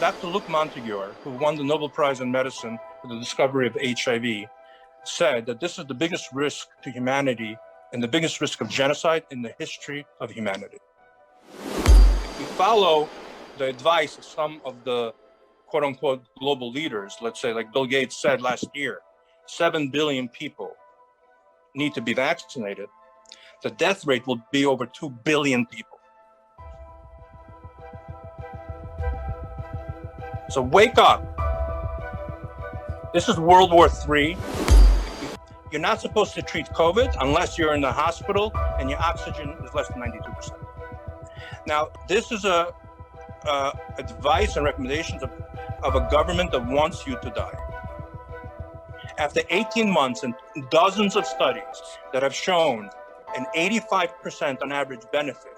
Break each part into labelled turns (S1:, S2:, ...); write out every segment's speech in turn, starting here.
S1: Dr. Luc Montagnier, who won the Nobel Prize in Medicine for the discovery of HIV, said that this is the biggest risk to humanity and the biggest risk of genocide in the history of humanity. If we follow the advice of some of the quote-unquote global leaders, let's say like Bill Gates said last year, 7 billion people need to be vaccinated, the death rate will be over 2 billion people. So wake up. This is World War III. You're not supposed to treat COVID unless you're in the hospital and your oxygen is less than 92%. Now, this is advice and recommendations of a government that wants you to die. After 18 months and dozens of studies that have shown an 85% on average benefit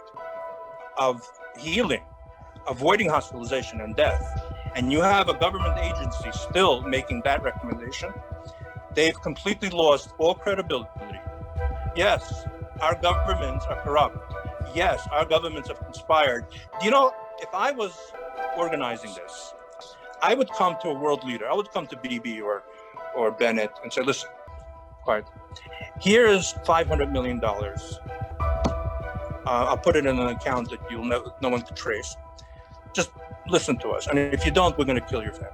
S1: of healing, avoiding hospitalization and death, and you have a government agency still making that recommendation, they've completely lost all credibility. Yes, our governments are corrupt. Yes, our governments have conspired. You know, if I was organizing this, I would come to a world leader. I would come to Bibi or Bennett and say, listen, quiet. Here is $500 million. I'll put it in an account that no one can trace. Just listen to us. And if you don't, we're going to kill your family.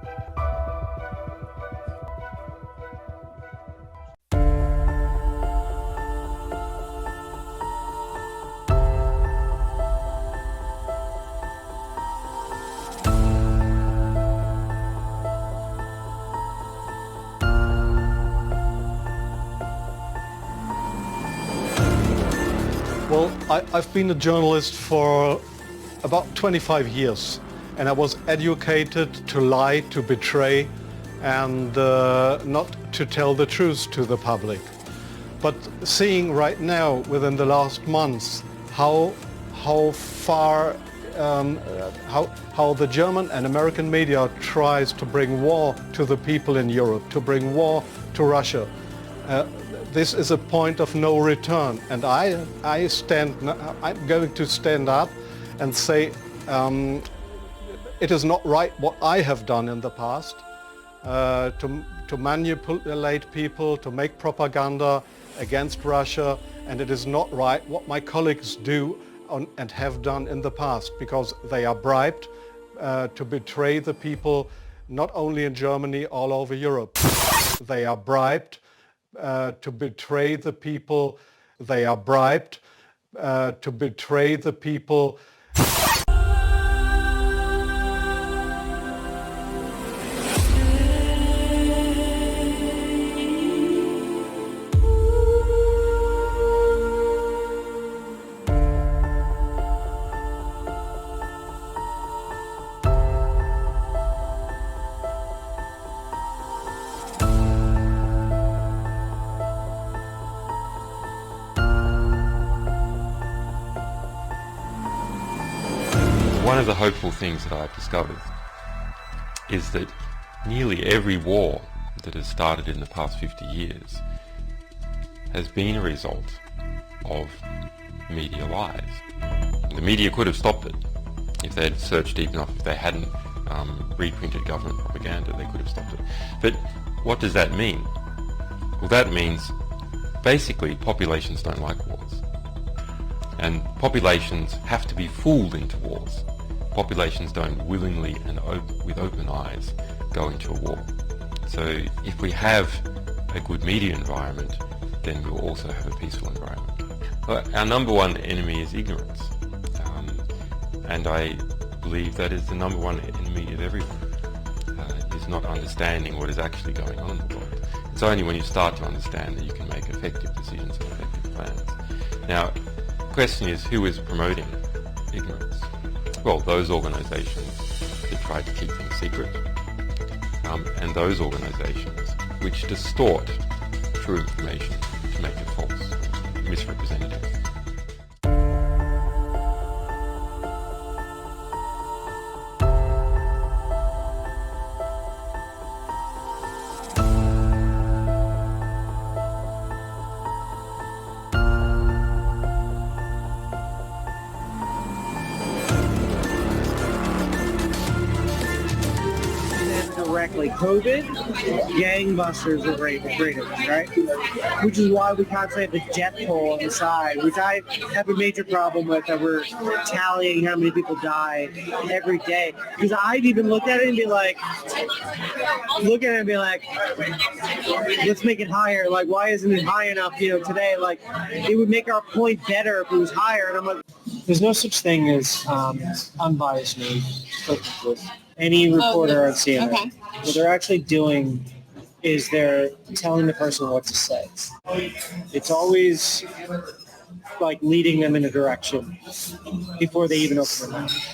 S2: Well, I've been a journalist for about 25 years, and I was educated to lie, to betray, and not to tell the truth to the public. But seeing right now, within the last months, how the German and American media tries to bring war to the people in Europe, to bring war to Russia. This is a point of no return, and I'm going to stand up and say it is not right what I have done in the past, to manipulate people, to make propaganda against Russia, and it is not right what my colleagues do and have done in the past, because they are bribed to betray the people, not only in Germany, all over Europe. They are bribed to betray the people. They are bribed to betray the people.
S3: One of the hopeful things that I've discovered is that nearly every war that has started in the past 50 years has been a result of media lies. The media could have stopped it if they had searched deep enough. If they hadn't reprinted government propaganda, they could have stopped it. But what does that mean? Well, that means basically populations don't like wars. And populations have to be fooled into wars. Populations don't willingly and with open eyes go into a war. So if we have a good media environment, then we'll also have a peaceful environment. Our number one enemy is ignorance. And I believe that is the number one enemy of everyone, is not understanding what is actually going on in the world. It's only when you start to understand that you can make effective decisions and effective plans. Now, the question is, who is promoting ignorance? Well, those organisations that try to keep things secret, and those organisations which distort true information to make it false, misrepresentative.
S4: exactly. COVID, gangbusters are rated, right? Which is why we constantly have the death toll on the side, which I have a major problem with, that we're tallying how many people die every day. Because I'd even look at it and be like, let's make it higher. Like, why isn't it high enough, today? Like, it would make our point better if it was higher. And I'm like, there's no such thing as unbiased news. Any reporter on CNN, okay. What they're actually doing is they're telling the person what to say. It's always like leading them in a direction before they even open their mouth.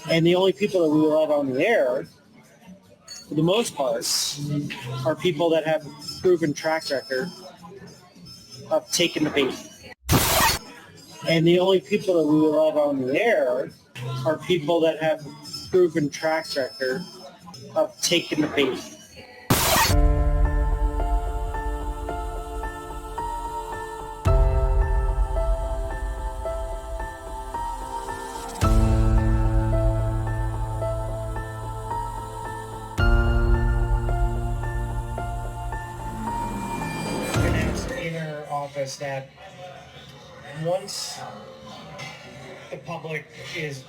S4: And the only people that we will have on the air, for the most part, are people that have a proven track record of taking the bait. And the only people that we will have on the air are people that have a proven track record of taking the bait. That once the public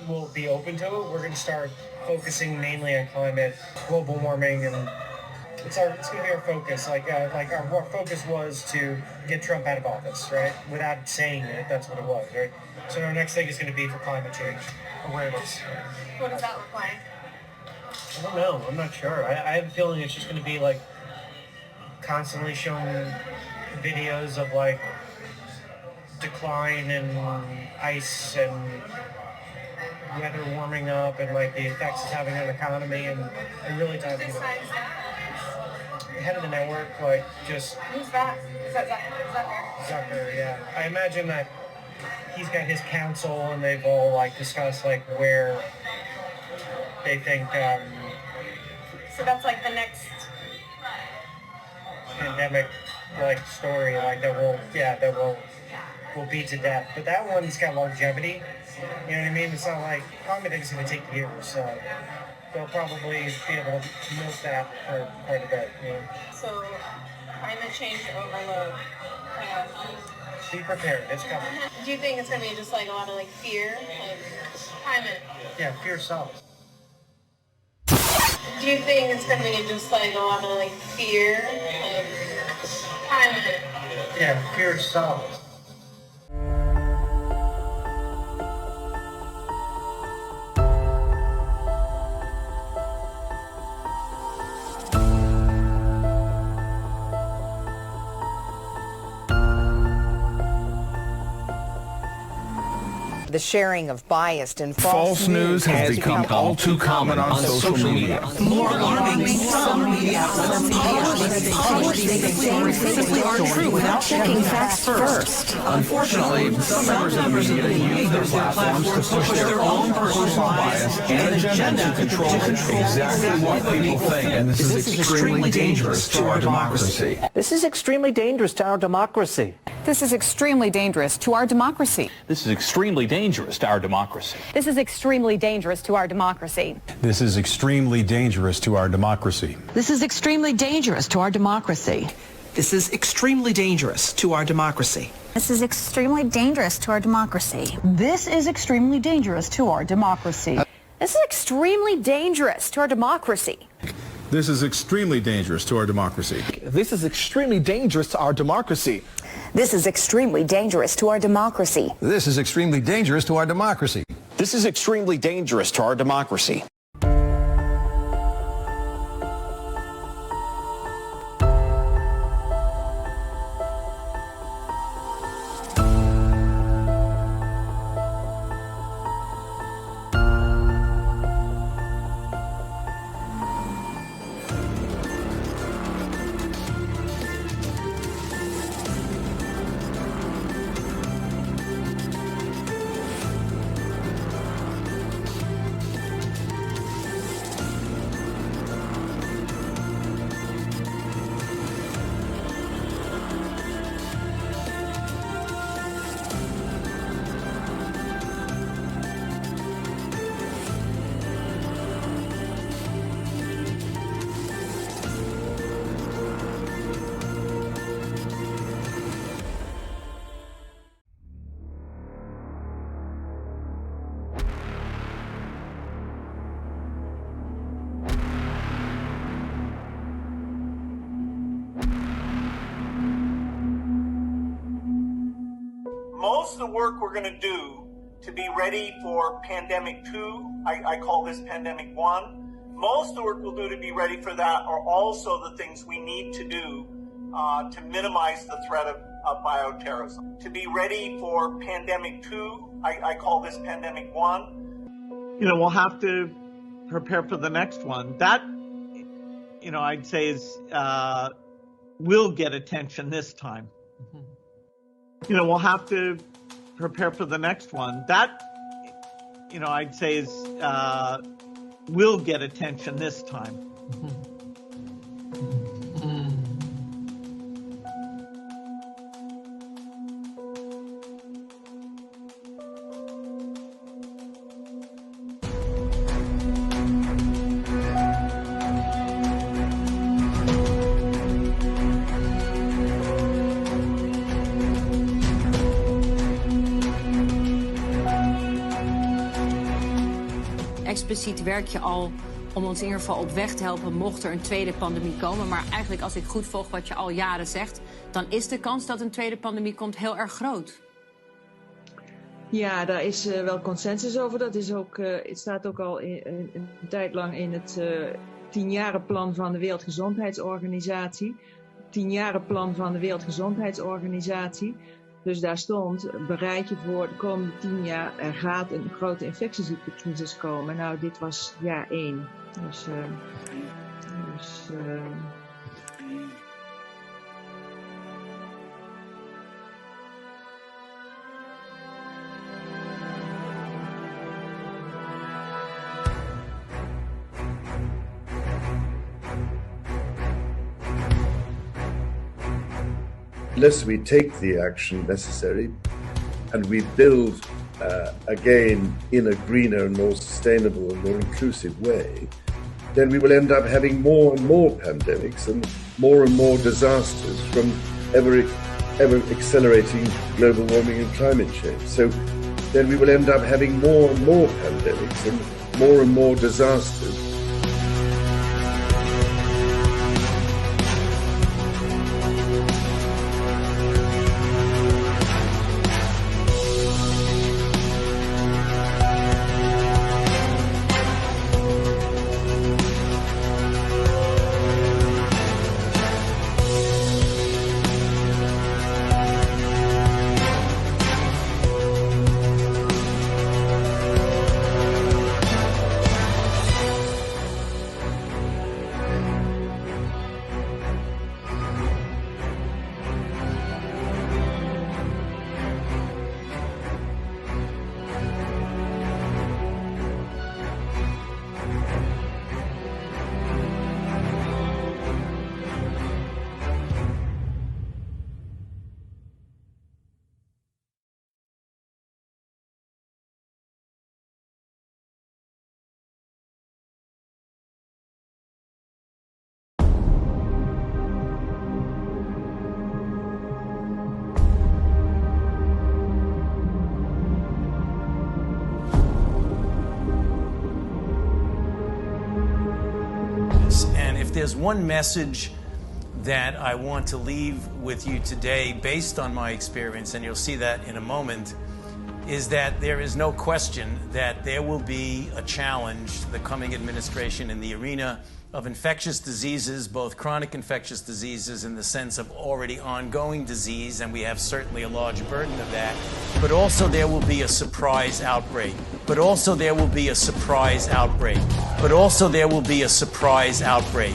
S4: will be open to it, we're going to start focusing mainly on climate, global warming, and it's going to be our focus. Our focus was to get Trump out of office, right? Without saying it, that's what it was, right? So our next thing is going to be for climate change awareness.
S5: What does that look like?
S4: I don't know. I'm not sure. I have a feeling it's just going to be like constantly showing videos of like decline in ice and weather warming up and like the effects it's having on the economy and really talking about head of the network, like just
S5: who's that? Is that
S4: Zucker? Yeah. I imagine that he's got his council and they've all like discussed like where they think
S5: so that's like the next
S4: pandemic like story like that will be to death. But that one's got longevity. You know what I mean? It's not like probably it's going to take years, so they'll probably be able to milk that for quite a bit. You know?
S5: So climate change overload.
S4: Be prepared. It's coming.
S5: Do you think it's going to be just like a lot of like fear, like climate?
S4: Yeah, fear sells.
S5: Do you think it's going to be just like a lot of like fear, like climate?
S4: Yeah, fear sells.
S6: The sharing of biased and
S7: false news has become all too common on social media.
S8: More alarming, some media outlets publish things that simply aren't true without checking facts first.
S7: Unfortunately, some members of the media use their platforms to push their own personal bias and agenda to control exactly what people think. And this is extremely dangerous to our democracy.
S9: This is extremely dangerous to our democracy.
S10: This is extremely dangerous to our democracy.
S11: This is extremely dangerous to our democracy.
S10: This is extremely dangerous to our democracy.
S12: This is extremely dangerous to our democracy.
S8: This is extremely dangerous to our democracy.
S13: This is extremely dangerous to our democracy.
S14: This is extremely dangerous to our democracy.
S15: This is extremely dangerous to our democracy.
S16: This is extremely dangerous to our democracy.
S12: This is extremely dangerous to our democracy.
S17: This is extremely dangerous to our democracy.
S6: This is extremely dangerous to our democracy.
S18: This is extremely dangerous to our democracy.
S19: This is extremely dangerous to our democracy.
S20: Most of the work we're going to do to be ready for pandemic 2, I call this pandemic 1, most of the work we'll do to be ready for that are also the things we need to do to minimize the threat of bioterrorism. To be ready for pandemic 2, I call this pandemic 1.
S4: We'll have to prepare for the next one. That, I'd say is will get attention this time. We'll have to prepare for the next one. That, I'd say is will get attention this time.
S21: Expliciet werk je al om ons in ieder geval op weg te helpen mocht er een tweede pandemie komen. Maar eigenlijk als ik goed volg wat je al jaren zegt, dan is de kans dat een tweede pandemie komt heel erg groot.
S22: Ja, daar is wel consensus over. Dat is ook, het staat ook al een tijd lang in het 10-jarenplan van de Wereldgezondheidsorganisatie. 10-jarenplan van de Wereldgezondheidsorganisatie. Dus daar stond, bereid je voor de komende 10 jaar, er gaat een grote infectieziektecrisis komen. Nou, dit was jaar 1.
S23: Unless we take the action necessary and we build again in a greener, more sustainable and more inclusive way, then we will end up having more and more pandemics and more disasters from ever accelerating global warming and climate change. So then we will end up having more and more pandemics and more disasters.
S24: If there's one message that I want to leave with you today based on my experience, and you'll see that in a moment, is that there is no question that there will be a challenge to the coming administration in the arena of infectious diseases, both chronic infectious diseases in the sense of already ongoing disease, and we have certainly a large burden of that, but also there will be a surprise outbreak. But also there will be a surprise outbreak. But also there will be a surprise outbreak.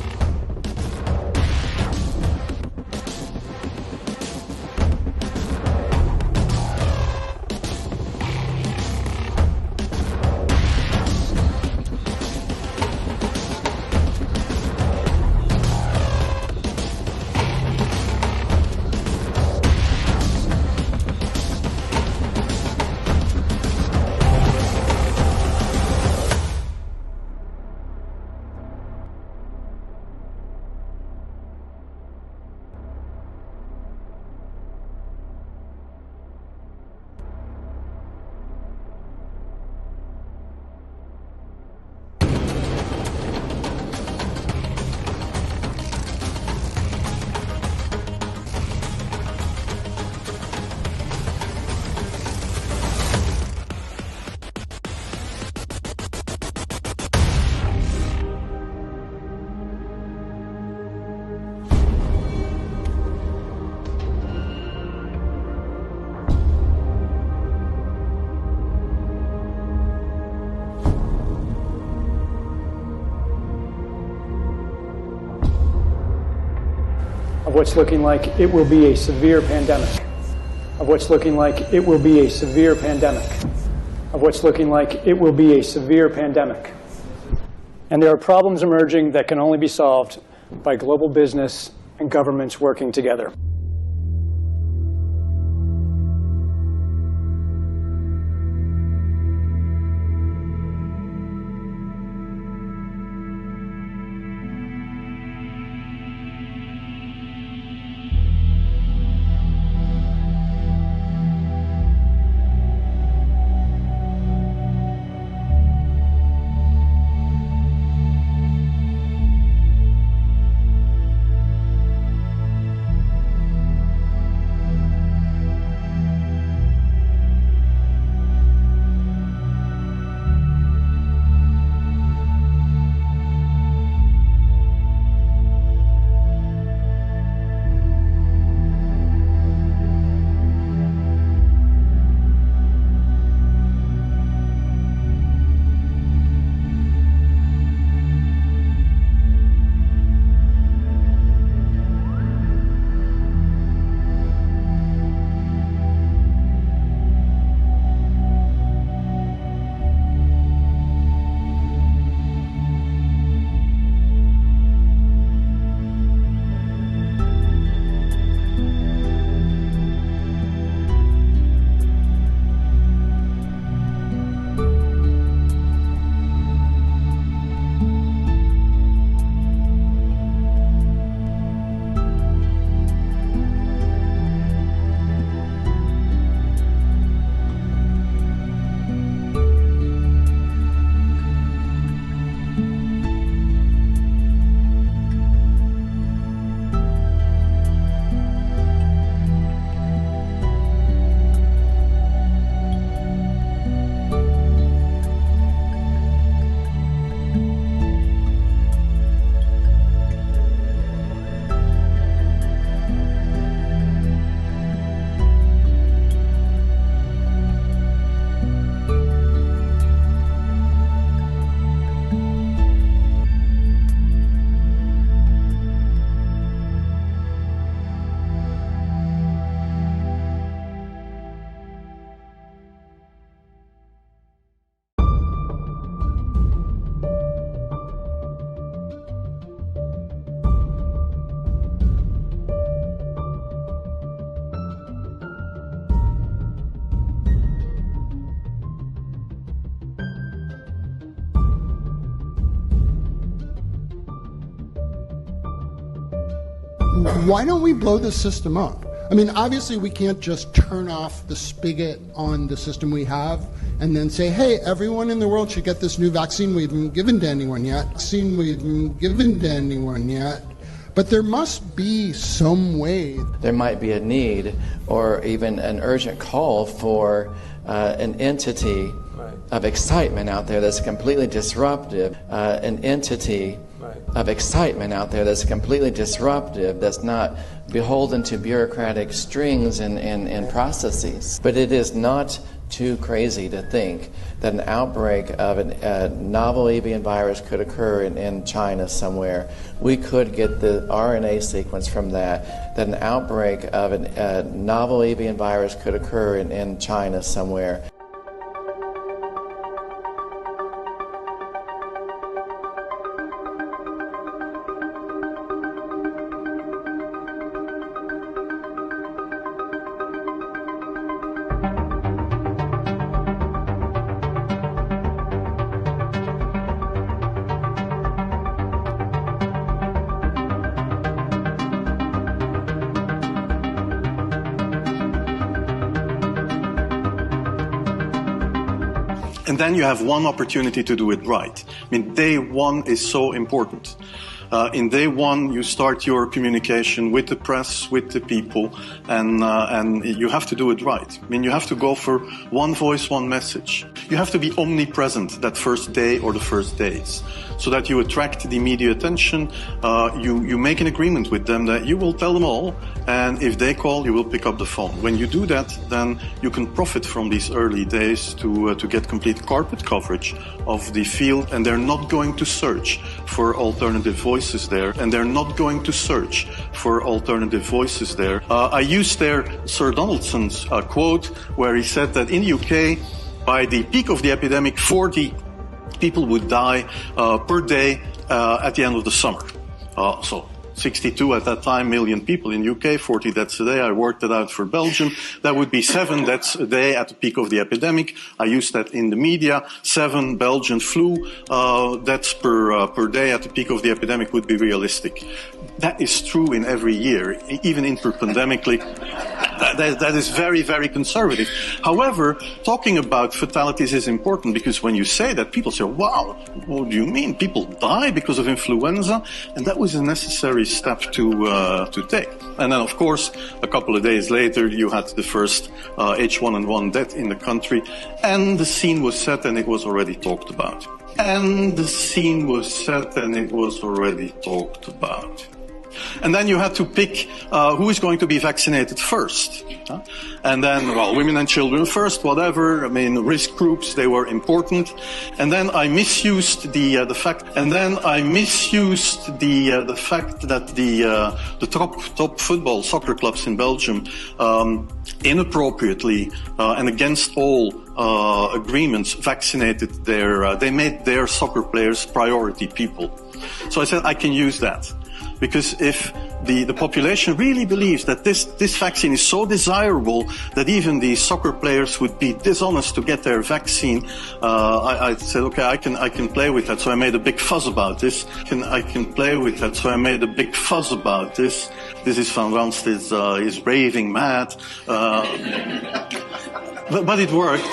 S1: what's looking like it will be a severe pandemic, of what's looking like it will be a severe pandemic, of what's looking like it will be a severe pandemic. And there are problems emerging that can only be solved by global business and governments working together.
S2: Why don't we blow the system up? I mean, obviously we can't just turn off the spigot on the system we have and then say, hey, everyone in the world should get this new vaccine we haven't given to anyone yet. But there must be some way.
S3: There might be a need or even an urgent call for an entity of excitement out there that's completely disruptive, an entity of excitement out there that's completely disruptive, that's not beholden to bureaucratic strings and processes. But it is not too crazy to think that an outbreak of a novel avian virus could occur in China somewhere. We could get the RNA sequence from that an outbreak of a novel avian virus could occur in China somewhere.
S5: And then you have one opportunity to do it right. I mean, day one is so important. In day one, you start your communication with the press, with the people, and you have to do it right. I mean, you have to go for one voice, one message. You have to be omnipresent that first day or the first days, so that you attract the media attention. You make an agreement with them that you will tell them all, and if they call, you will pick up the phone. When you do that, then you can profit from these early days to get complete carpet coverage of the field, and they're not going to search for alternative voices. voices there, and they're not going to search for alternative voices there. I used there Sir Donaldson's quote, where he said that in the UK, by the peak of the epidemic, 40 people would die per day at the end of the summer. So 62 at that time million people in UK, 40 deaths a day. I worked it out for Belgium. That would be 7 deaths a day at the peak of the epidemic. I used that in the media. 7 Belgian flu deaths per day at the peak of the epidemic would be realistic. That is true in every year, even interpandemically. That is very, very conservative. However, talking about fatalities is important, because when you say that, people say, wow, what do you mean? People die because of influenza? And that was a necessary step to take. And then, of course, a couple of days later, you had the first H1N1 death in the country, and the scene was set and it was already talked about. And then you had to pick who is going to be vaccinated first. And then, well, women and children first, whatever. I mean, risk groups, they were important. And then I misused the fact that the top football soccer clubs in Belgium inappropriately and against all agreements vaccinated they made their soccer players priority people. So I said I can use that. Because if the population really believes that this vaccine is so desirable that even the soccer players would be dishonest to get their vaccine, I said, okay, I can play with that. So I made a big fuss about this. This is Van Ranst is raving mad. But it worked.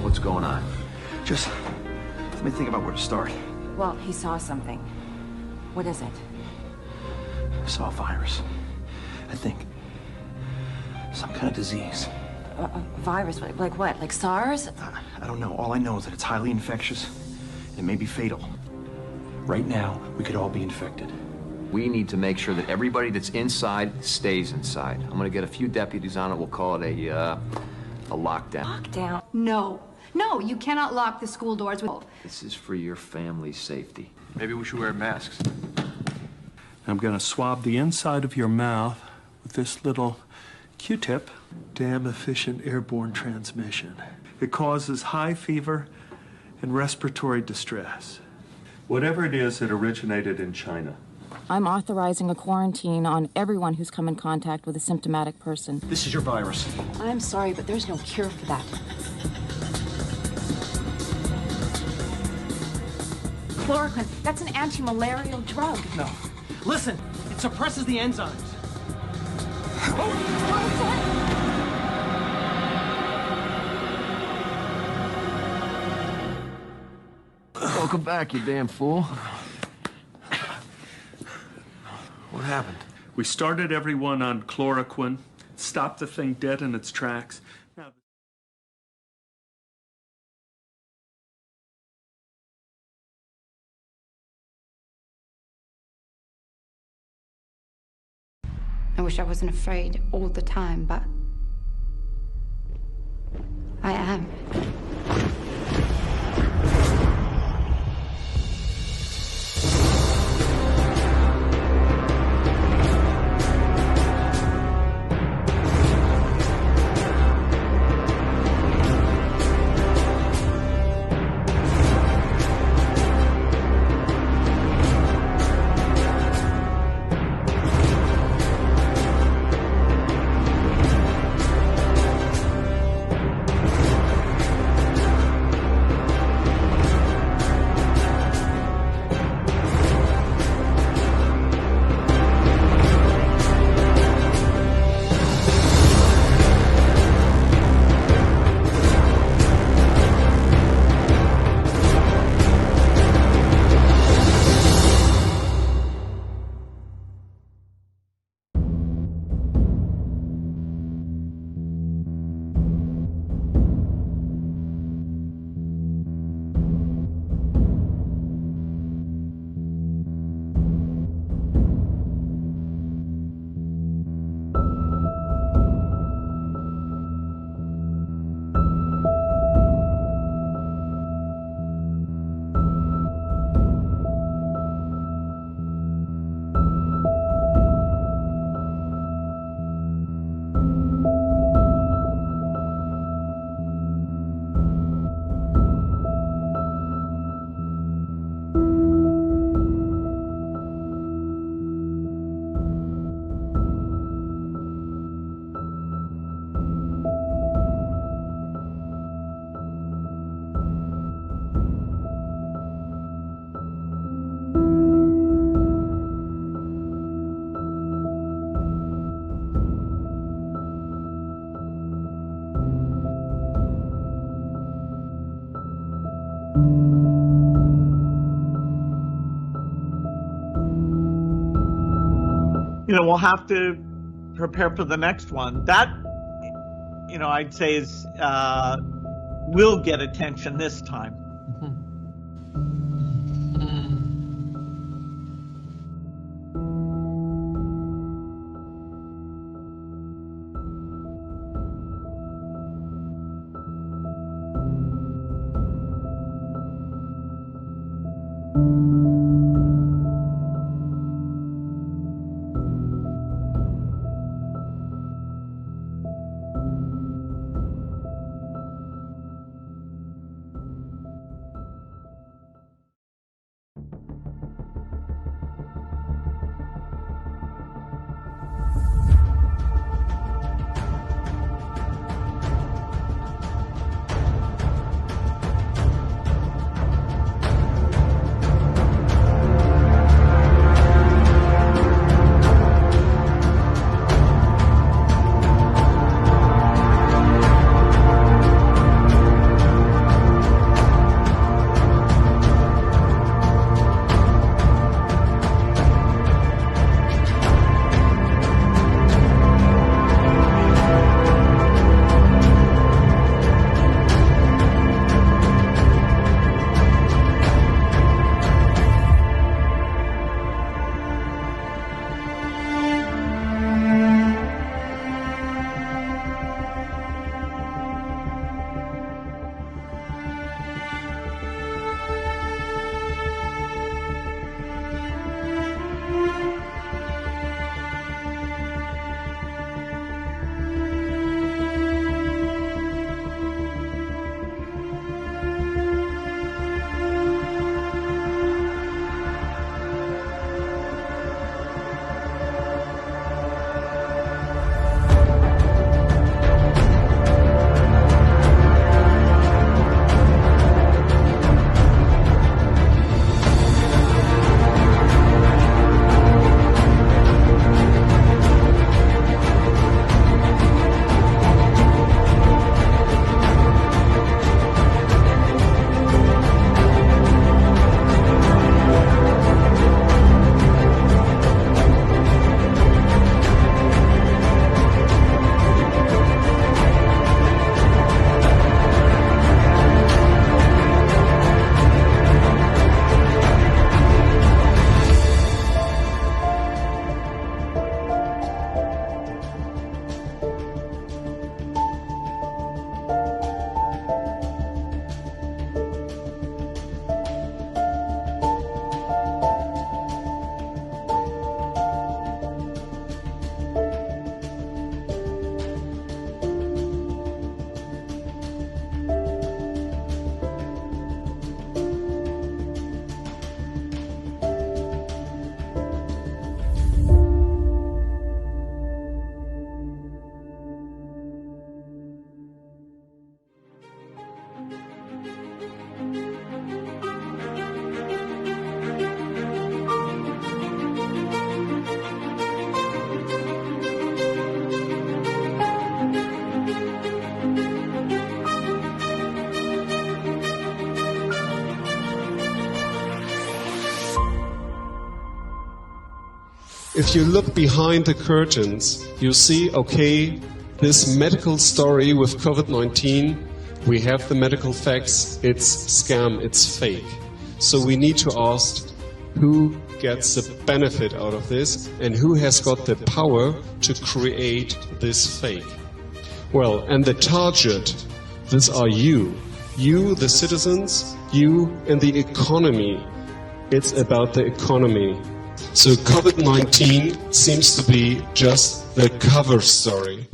S7: What's going on? Just let me think about where to start.
S9: Well, he saw something. What is it?
S7: I saw a virus. I think some kind of disease.
S9: A virus? Like what? Like SARS?
S7: I don't know. All I know is that it's highly infectious and it may be fatal. Right now, we could all be infected.
S10: We need to make sure that everybody that's inside stays inside. I'm gonna get a few deputies on it. We'll call it a lockdown.
S9: Lockdown?
S11: No, you cannot lock the school doors with...
S10: This is for your family's safety.
S7: Maybe we should wear masks.
S25: I'm gonna swab the inside of your mouth with this little Q-tip. Damn efficient airborne transmission. It causes high fever and respiratory distress. Whatever it is, it originated in China.
S26: I'm authorizing a quarantine on everyone who's come in contact with a symptomatic person.
S7: This is your virus.
S9: I'm sorry, but there's no cure for that.
S11: Chloroquine, that's an anti-malarial drug.
S7: No. Listen, it suppresses the enzymes.
S10: Welcome back, you damn fool.
S7: What happened?
S25: We started everyone on chloroquine, stopped the thing dead in its tracks. Now,
S11: I wish I wasn't afraid all the time, but I am.
S20: we'll have to prepare for the next one. That, I'd say is will get attention this time.
S8: If you look behind the curtains, you see, okay, this medical story with COVID-19, we have the medical facts, it's scam, it's fake. So we need to ask who gets the benefit out of this and who has got the power to create this fake. Well, and the target, these are you, the citizens, you and the economy. It's about the economy. So COVID-19 seems to be just the cover story.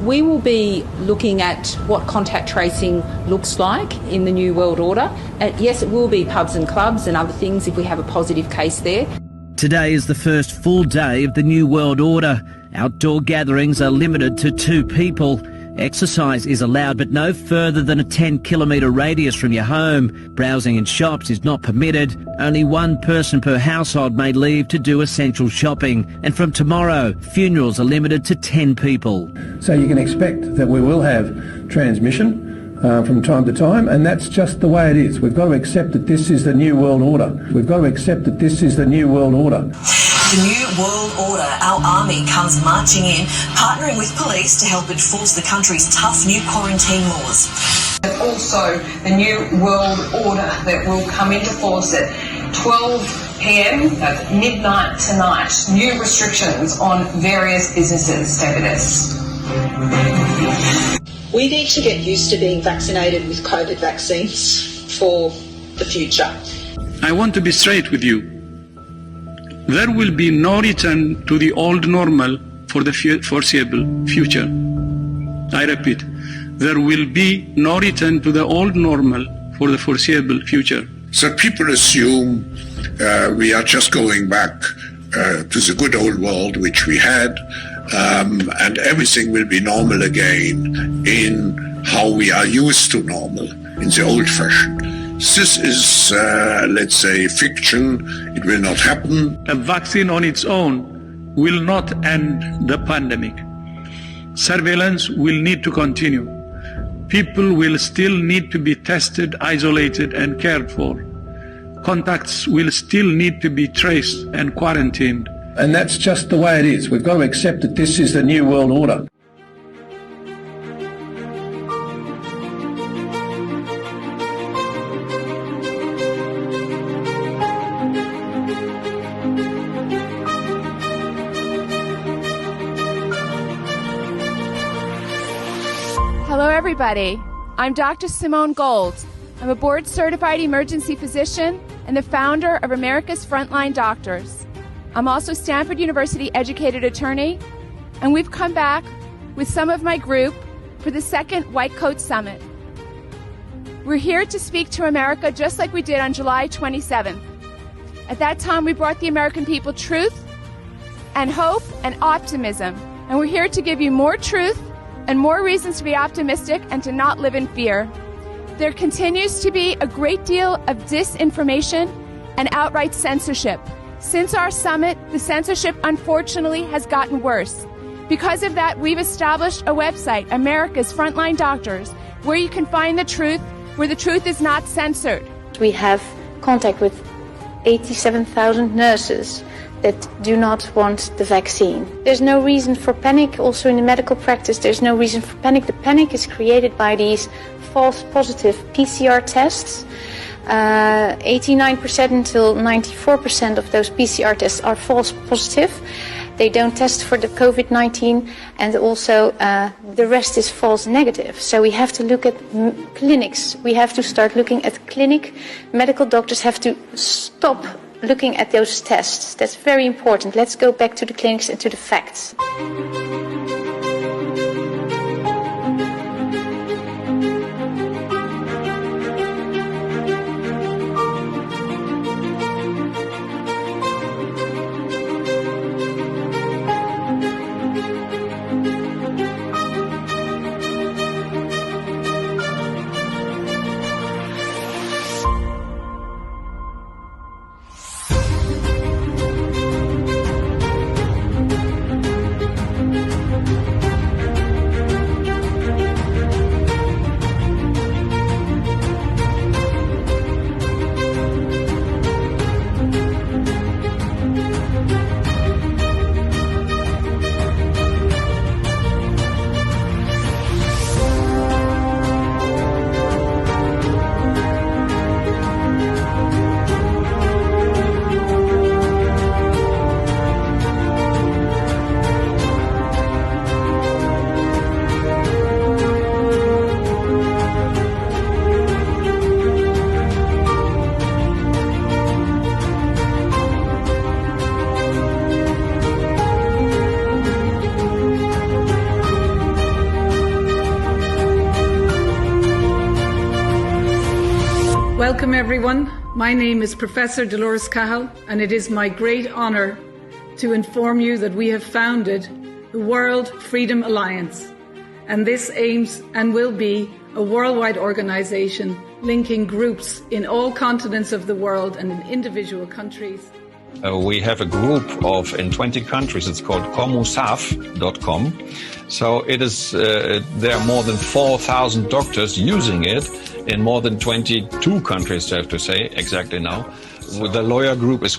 S12: We will be looking at what contact tracing looks like in the New World Order. Yes, it will be pubs and clubs and other things if we have a positive case there.
S13: Today is the first full day of the New World Order. Outdoor gatherings are limited to 2 people.
S6: Exercise is allowed, but no further than a 10-kilometre radius from your home. Browsing in shops is not permitted. Only one person per household may leave to do essential shopping. And from tomorrow, funerals are limited to 10 people.
S13: So you can expect that we will have transmission from time to time, and that's just the way it is. We've got to accept that this is the new world order. We've got to accept that this is the new world order.
S14: The new world order. Our army comes marching in, partnering with police to help enforce the country's tough new quarantine laws.
S15: And also the new world order that will come into force at 12 p.m, at midnight tonight. New restrictions on various businesses. Stay with us.
S16: We need to get used to being vaccinated with COVID vaccines for the future.
S17: I want to be straight with you. There will be no return to the old normal for the foreseeable future. I repeat, there will be no return to the old normal for the foreseeable future.
S27: So people assume we are just going back to the good old world which we had, and everything will be normal again in how we are used to normal, in the old fashion. This is, let's say, fiction. It will not happen.
S17: A vaccine on its own will not end the pandemic. Surveillance will need to continue. People will still need to be tested, isolated, and cared for. Contacts will still need to be traced and quarantined.
S13: And that's just the way it is. We've got to accept that this is the new world order.
S11: Hello, everybody. I'm Dr. Simone Gold. I'm a board-certified emergency physician and the founder of America's Frontline Doctors. I'm also a Stanford University educated attorney, and we've come back with some of my group for the second White Coat Summit. We're here to speak to America just like we did on July 27th. At that time, we brought the American people truth and hope and optimism, and we're here to give you more truth and more reasons to be optimistic and to not live in fear. There continues to be a great deal of disinformation and outright censorship. Since our summit, the censorship unfortunately has gotten worse. Because of that, we've established a website, America's Frontline Doctors, where you can find the truth, where the truth is not censored.
S28: We have contact with 87,000 nurses that do not want the vaccine. There's no reason for panic. Also in the medical practice, there's no reason for panic. The panic is created by these false positive PCR tests. 89% until 94% of those PCR tests are false positive. They don't test for the COVID-19, and also the rest is false negative. So we have to look at clinics. We have to start looking at clinic. Medical doctors have to stop looking at those tests. That's very important. Let's go back to the clinics and to the facts.
S29: Welcome everyone. My name is Professor Dolores Cahill, and it is my great honour to inform you that we have founded the World Freedom Alliance, and this aims and will be a worldwide organisation linking groups in all continents of the world and in individual countries.
S1: We have a group in 20 countries. It's called comusaf.com. So it is. There are more than 4,000 doctors using it in more than 22 countries. I have to say exactly now. The lawyer group is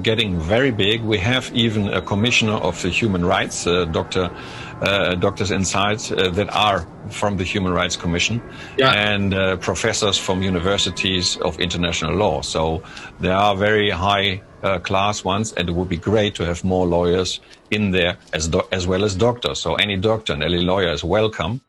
S1: getting very big. We have even a commissioner of the human rights, doctors inside that are from the Human Rights Commission, and professors from universities of international law. So there are very high class ones, and it would be great to have more lawyers in there as well as doctors. So any doctor and any lawyer is welcome.